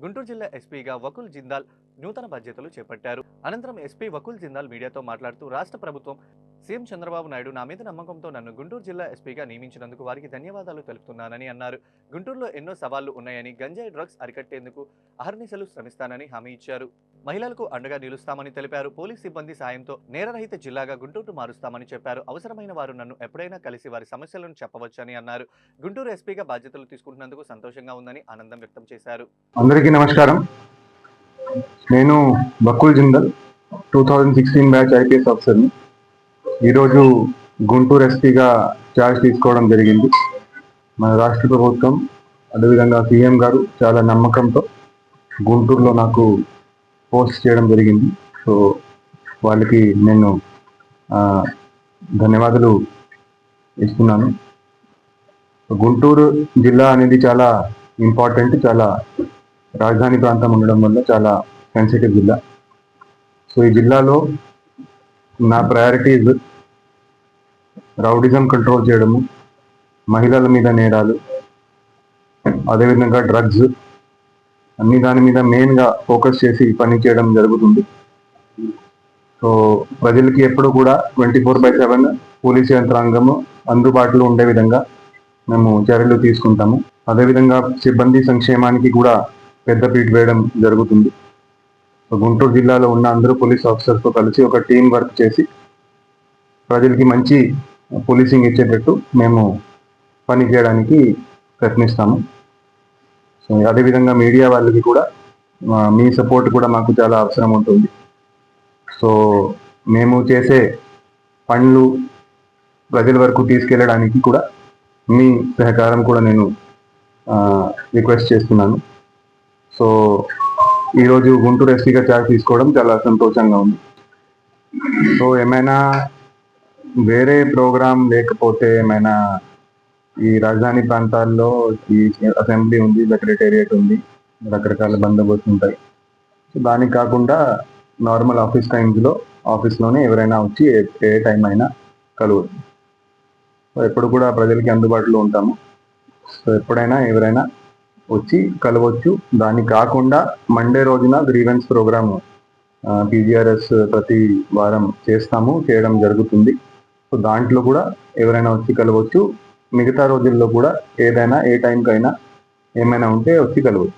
గుంటూరు జిల్లా ఎస్పీగా వకుల్ జిందాల్ నూతన బాధ్యతలు చేపట్టారు. అనంతరం ఎస్పీ వకుల్ జిందాల్ మీడియాతో మాట్లాడుతూ రాష్ట్ర ప్రభుత్వం సీఎం చంద్రబాబు నాయుడు నా మీద నమ్మకంతో నన్ను గుంటూరు జిల్లా ఎస్పీగా నియమించినందుకు వారికి ధన్యవాదాలు తెలుపుతున్నానని అన్నారు. గుంటూరులో ఎన్నో సవాళ్లు ఉన్నాయని, గంజాయి డ్రగ్స్ అరికట్టేందుకు అహర్నిశలు శ్రమిస్తానని హామీ ఇచ్చారు. మహిళలకు అండగా నిలుస్తామని తెలిపారు. పోలీస్ సిబ్బంది సాయంతో నేరరహిత జిల్లాగా గుంటూరు మారుస్తామని చెప్పారు. అవసరమైన వారు నన్ను ఎప్పుడైనా కలిసి వారి సమస్యలను చెప్పవచ్చని అన్నారు. గుంటూరు ఎస్పీగా బాధ్యతలు తీసుకుంటున్నందుకు సంతోషంగా ఉందని ఆనందం వ్యక్తం చేశారు. అందరికీ నమస్కారం. నేను వకుల్ జిందాల్ 2016 బ్యాచ్ ఐపీఎస్ ఆఫీసర్ని. ఈరోజు గుంటూరు ఎస్పీగా ఛార్జ్ తీసుకోవడం జరిగింది. మన రాష్ట్ర ప్రభుత్వం అదేవిధంగా సీఎం గారు చాలా నమ్మకంతో గుంటూరులో నాకు పోస్ట్ చేయడం జరిగింది. సో వాళ్ళకి నేను ధన్యవాదాలు ఇస్తున్నాను. గుంటూరు జిల్లా అనేది చాలా ఇంపార్టెంట్, చాలా రాజధాని ప్రాంతం ఉండడం వల్ల చాలా సెన్సిటివ్ జిల్లా. సో ఈ జిల్లాలో నా ప్రయారిటీస్ రౌడిజం కంట్రోల్ చేయడము, మహిళల మీద నేరాలు, అదేవిధంగా డ్రగ్స్, అన్ని దాని మీద మెయిన్గా ఫోకస్ చేసి పని చేయడం జరుగుతుంది. సో ప్రజలకి ఎప్పుడు కూడా 24/7 పోలీసు యంత్రాంగము అందుబాటులో ఉండే విధంగా మేము చర్యలు తీసుకుంటాము. అదేవిధంగా సిబ్బంది సంక్షేమానికి కూడా పెద్దపీట వేయడం జరుగుతుంది. గుంటూరు జిల్లాలో ఉన్న అందరూ పోలీస్ ఆఫీసర్స్తో కలిసి ఒక టీం వర్క్ చేసి ప్రజలకి మంచి పోలీసింగ్ ఇచ్చేటట్టు మేము పని చేయడానికి ప్రయత్నిస్తాము. సో అదేవిధంగా మీడియా వాళ్ళకి కూడా మీ సపోర్ట్ కూడా మాకు చాలా అవసరం ఉంటుంది. సో మేము చేసే పనులు ప్రజల వరకు తీసుకెళ్ళడానికి కూడా మీ సహకారం కూడా నేను రిక్వెస్ట్ చేస్తున్నాను. సో ఈరోజు గుంటూరు ఎస్పీగా ఛార్జ్ తీసుకోవడం చాలా సంతోషంగా ఉంది. సో ఏమైనా వేరే ప్రోగ్రాం లేకపోతే ఏమైనా ఈ రాజధాని ప్రాంతాల్లో ఈ అసెంబ్లీ ఉంది, సెక్రటేరియట్ ఉంది, రకరకాల బందోబస్తు ఉంటాయి. సో దానికి కాకుండా నార్మల్ ఆఫీస్ టైమ్స్లో ఆఫీస్లోనే ఎవరైనా వచ్చి ఏ టైం అయినా కలవచ్చు. సో ఎప్పుడు కూడా ప్రజలకి అందుబాటులో ఉంటాము. సో ఎప్పుడైనా ఎవరైనా వచ్చి కలవచ్చు. దానికి కాకుండా మండే రోజున గ్రీవెన్స్ ప్రోగ్రాము పీజీఆర్ఎస్ ప్రతి వారం చేయడం జరుగుతుంది. సో దాంట్లో కూడా ఎవరైనా వచ్చి కలవచ్చు. మిగతా రోజుల్లో కూడా ఏదైనా ఏ టైంకైనా ఏమైనా ఉంటే వచ్చి కలవచ్చు.